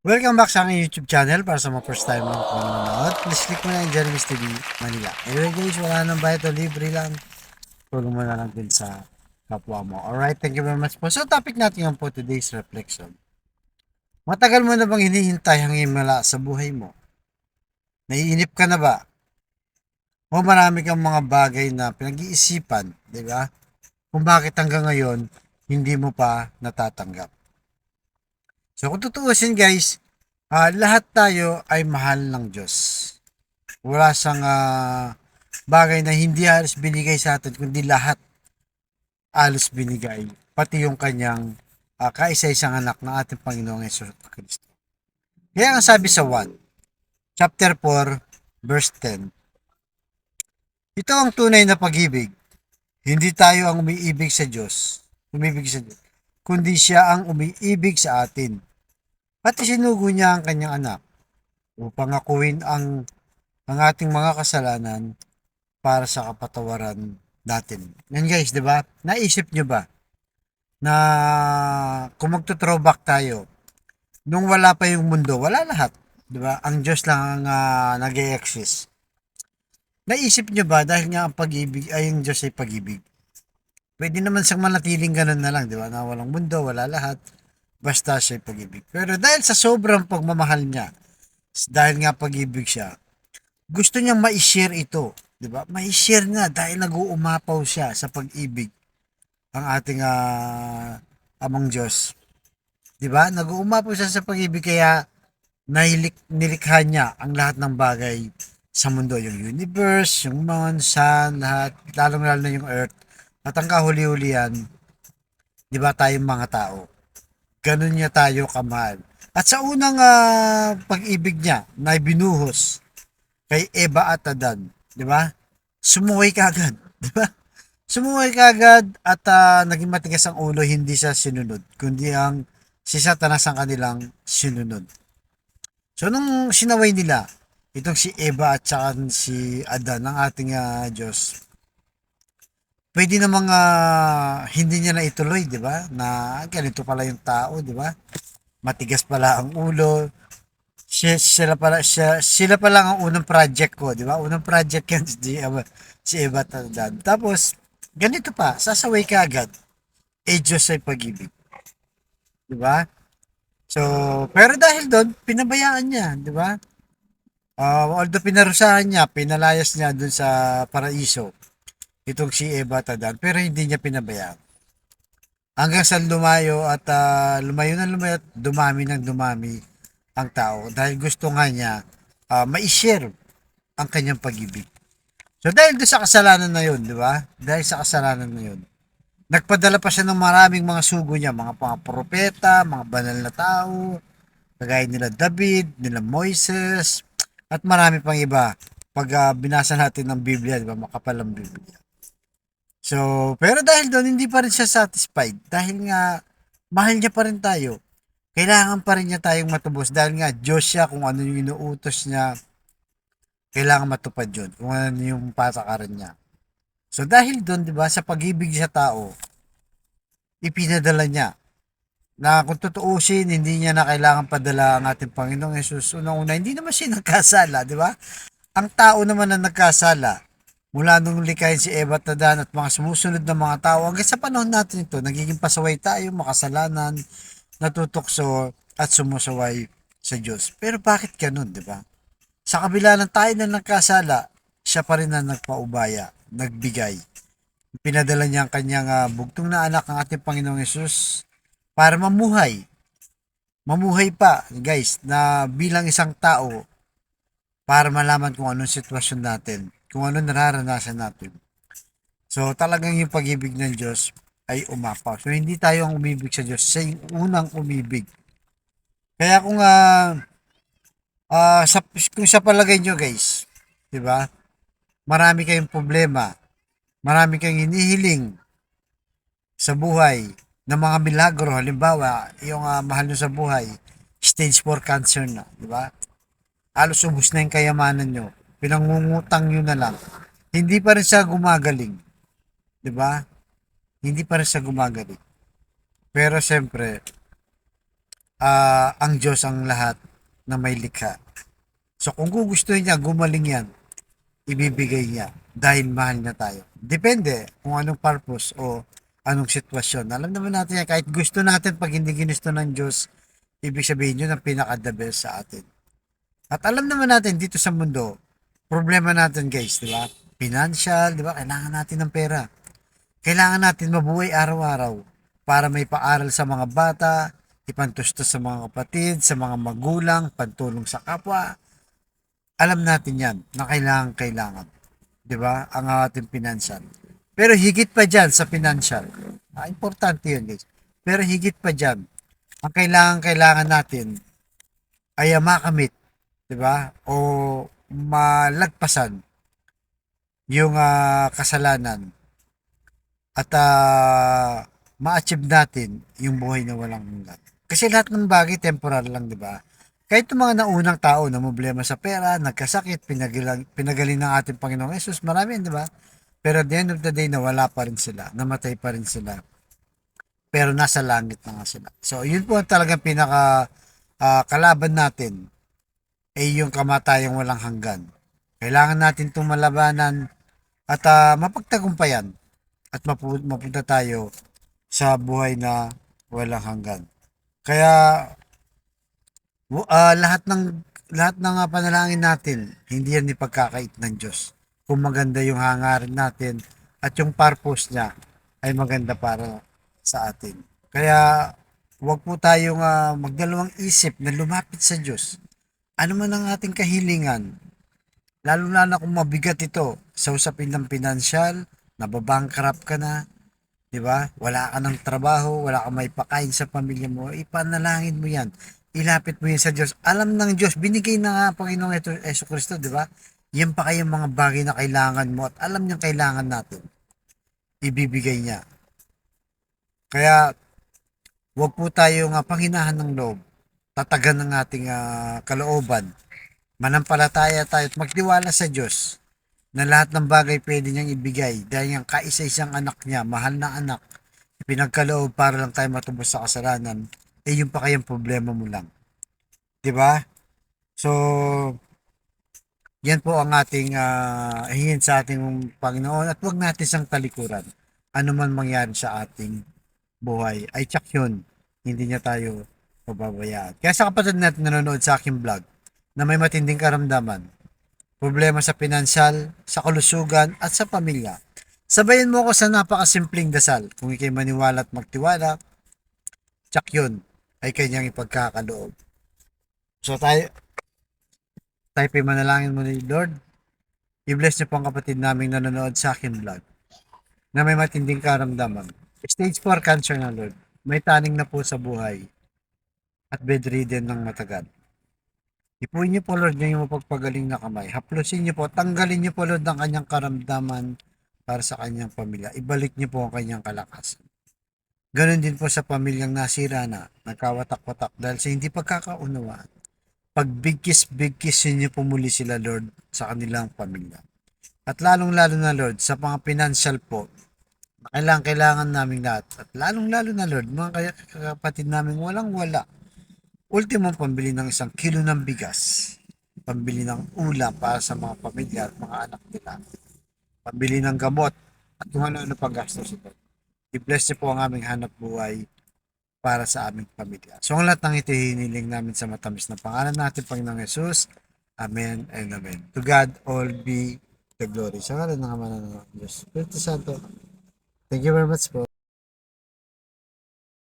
Welcome back sa aking YouTube channel para sa mga first time lang kung nanonood. Please click mo na yung Jeremy's TV Manila. Anyway guys, wala nang bayad o libre lang. Tulong mo na lang din sa kapwa mo. Alright, thank you very much po. So topic natin yung po today's reflection. Matagal mo na bang hinihintay ang himala sa buhay mo? Naiinip ka na ba? O marami kang mga bagay na pinag-iisipan, di ba? Kung bakit hanggang ngayon, hindi mo pa natatanggap. So kung tutuusin guys, lahat tayo ay mahal ng Diyos. Wala siyang bagay na hindi halos binigay sa atin, kundi lahat halos binigay. Pati yung kanyang kaisa-isang anak ng ating Panginoong Yesus Kristo. Kaya ang sabi sa 1, chapter 4, verse 10, ito ang tunay na pag-ibig. Hindi tayo ang umiibig sa Diyos, kundi siya ang umiibig sa atin. At isinugo niya ang kanyang anak upang akuin ang ating mga kasalanan para sa kapatawaran natin. Yan guys, 'di ba? Naisip nyo ba na kung magto-throwback tayo, nung wala pa yung mundo, wala lahat, 'di ba? Ang Diyos lang ang nag-e-exist. Naisip nyo ba dahil nga ang pag-ibig ay yung Diyos ay pag-ibig. Pwede naman siyang manatiling ganun na lang, 'di ba? Na walang mundo, wala lahat, basta siya ay pag-ibig. Pero dahil sa sobrang pagmamahal niya, dahil nga pag-ibig siya, gusto niyang ma-share ito, 'di ba? Ma-share niya dahil nag-uumapaw siya sa pag-ibig ang ating Amang Diyos. 'Di ba? Nag-uumapaw siya sa pag-ibig kaya nilikha niya ang lahat ng bagay sa mundo, yung universe, yung moon, sun, lahat, lalong-lalo na yung earth. At ang kahuli-hulihan, 'di ba, tayong mga tao. Ganun niya tayo kamahal. At sa unang pag-ibig niya na binuhos kay Eva at Adan, 'di ba? Sumuway kaagad, 'di ba? Sumuway kaagad at naging matigas ang ulo, hindi siya sinunod, kundi ang si Satanas ang kanilang sinunod. So nung sinaway nila itong si Eva at saka si Adan ng ating Diyos, pwede namang hindi niya na ituloy, 'di ba? Na ganito pala yung tao, 'di ba? Matigas pala ang ulo. Sila pa lang ang unang project ko, di ba? Unang project yan si Eva Tandan. Tapos, ganito pa, sasaway ka agad. Diyos ay pag-ibig. Di ba? So, pero dahil doon, pinabayaan niya, di ba? Although pinarusahan niya, pinalayas niya doon sa paraiso, itong si Eva Tandan, pero hindi niya pinabayaan. Hanggang sa lumayo at lumayo na lumayo at dumami ng dumami ang tao dahil gusto nga niya ma-share ang kanyang pag-ibig. So dahil doon sa kasalanan na yun, di ba? Dahil sa kasalanan na yun, nagpadala pa siya ng maraming mga sugo niya, mga propeta, mga banal na tao, kagaya nila David, nila Moises, at marami pang iba. Pag binasa natin ng Biblia, di ba? Makapal ang Biblia. So, pero dahil doon, hindi pa rin siya satisfied. Dahil nga, mahal niya pa rin tayo. Kailangan pa rin niya tayong matubos. Dahil nga, Diyos siya, kung ano yung inuutos niya, kailangan matupad yun. Kung ano yung patakaran niya. So, dahil doon, di ba, sa pag-ibig sa tao, ipinadala niya na kung tutuusin, hindi niya na kailangan padala ang ating Panginoong Yesus. Unang-una, hindi naman siya nagkasala, di ba? Ang tao naman na nagkasala, mula nung likayin si Eva at Adan at mga sumusunod na mga tao, hanggang sa panahon natin ito, nagiging pasaway tayo, makasalanan, natutukso, at sumusaway sa Diyos. Pero bakit ganun, di ba? Sa kabila ng tayo na nagkasala, siya pa rin na nagpaubaya, nagbigay. Pinadala niya ang kanyang bugtong na anak ng ating Panginoong Yesus para mamuhay. Mamuhay pa, guys, na bilang isang tao para malaman kung anong sitwasyon natin, kung anong nararanasan natin. So, talagang yung pag-ibig ng Diyos ay umapaw. So, hindi tayo ang umibig sa Diyos, siya yung unang umibig. Kaya kung sa palagay nyo guys, di ba? Marami kayong problema, marami kayong hinihiling sa buhay ng mga milagro. Halimbawa, yung mahal nyo sa buhay, stage 4 cancer na, di ba? Halos ubus na yung kayamanan nyo. Pinangungutang nyo na lang. Hindi pa rin siya gumagaling. Di ba? Hindi pa rin siya gumagaling. Pero siyempre, ang Diyos ang lahat na may likha. So kung gugustuhin niya, gumaling yan, ibibigay niya dahil mahal na tayo. Depende kung anong purpose o anong sitwasyon. Alam naman natin yan, kahit gusto natin, pag hindi ginusto ng Diyos, ibig sabihin yun ang pinaka-the best sa atin. At alam naman natin dito sa mundo, problema natin guys, di ba? Financial, di ba? Kailangan natin ng pera. Kailangan natin mabuhay araw-araw para may paaral sa mga bata, ipantustos sa mga kapatid, sa mga magulang, pantulong sa kapwa. Alam natin yan na kailangan. Di ba? Ang ating financial. Pero higit pa dyan sa financial. Importante yun guys. Pero higit pa dyan, ang kailangan natin ay makamit, di ba? O malagpasan yung kasalanan at ma-achieve natin yung buhay na walang hanggan. Kasi lahat ng bagay temporal lang, di ba? Kahit yung mga naunang tao na problema sa pera, nagkasakit, pinagaling ng ating Panginoong Yesus, marami, di ba? Pero at the end of the day, nawala pa rin sila, namatay pa rin sila. Pero nasa langit na nga sila. So, yun po ang talagang pinaka kalaban natin ay yung kamatayang walang hanggan. Kailangan natin itong malabanan at mapagtagumpayan at mapunta tayo sa buhay na walang hanggan. Kaya lahat ng panalangin natin, hindi yan ipagkakait ng Diyos. Kung maganda yung hangarin natin at yung purpose niya ay maganda para sa atin. Kaya huwag po tayong magdalawang isip na lumapit sa Diyos. Ano man ang ating kahilingan, lalo na kung mabigat ito sa usapin ng pinansyal, nababankrupt ka na, di ba? Wala ka ng trabaho, wala kang may pakain sa pamilya mo, ipanalangin mo yan. Ilapit mo yan sa Diyos. Alam ng Diyos, binigay na nga Panginoong Yesu Kristo, di ba? Yan pa kayong mga bagay na kailangan mo at alam niyang kailangan natin. Ibibigay niya. Kaya, huwag po tayong panginahan ng loob. Tatagan ng ating kalooban. Manampalataya tayo at magtiwala sa Diyos na lahat ng bagay pwede niyang ibigay dahil yung kaisa-isang anak niya, mahal na anak, pinagkaloob para lang tayo matubos sa kasalanan, yung pa kayang problema mo lang. 'Di ba? So, yan po ang ating hingin sa ating Panginoon at huwag natin siyang talikuran. Ano man mangyari sa ating buhay, ay tsak yun. Hindi niya tayo pababayaan. Kaya sa kapatid natin nanonood sa aking vlog na may matinding karamdaman, problema sa pinansyal, sa kalusugan, at sa pamilya. Sabayan mo ko sa napakasimpleng dasal. Kung ikay maniwala at magtiwala, tsak yun ay kanyang ipagkakaloob. So tayo manalangin mo ni Lord. I-bless niyo po ang kapatid naming nanonood sa akin vlog na may matinding karamdaman. Stage 4 cancer na Lord. May taning na po sa buhay at bedridden ng matagal. Ipuin niyo po Lord yung mapagpagaling na kamay. Haplusin niyo po, tanggalin niyo po Lord ang kanyang karamdaman para sa kanyang pamilya. Ibalik niyo po ang kanyang kalakasan. Ganon din po sa pamilyang nasira na, nagkawatak-watak dahil sa hindi pagkakaunawaan. Pagbigkis-bigkisin niyo po muli sila Lord sa kanilang pamilya. At lalong-lalo na Lord, sa mga financial po, kailangan namin lahat. At lalong-lalo na Lord, mga kapatid namin walang-wala. Ultimo, pambili ng 1 kilo ng bigas. Pambili ng ulam para sa mga pamilya at mga anak nila. Pambili ng gamot at kung ano-ano pang gastos ito. I-bless niyo po ang aming hanap buhay para sa aming pamilya. So ang lahat ng ito hiniling namin sa matamis na pangalan natin, Panginoong Jesus. Amen and amen. To God all be the glory. Sa ngalan ng Ama ng Diyos. Espiritu Santo. Thank you very much po.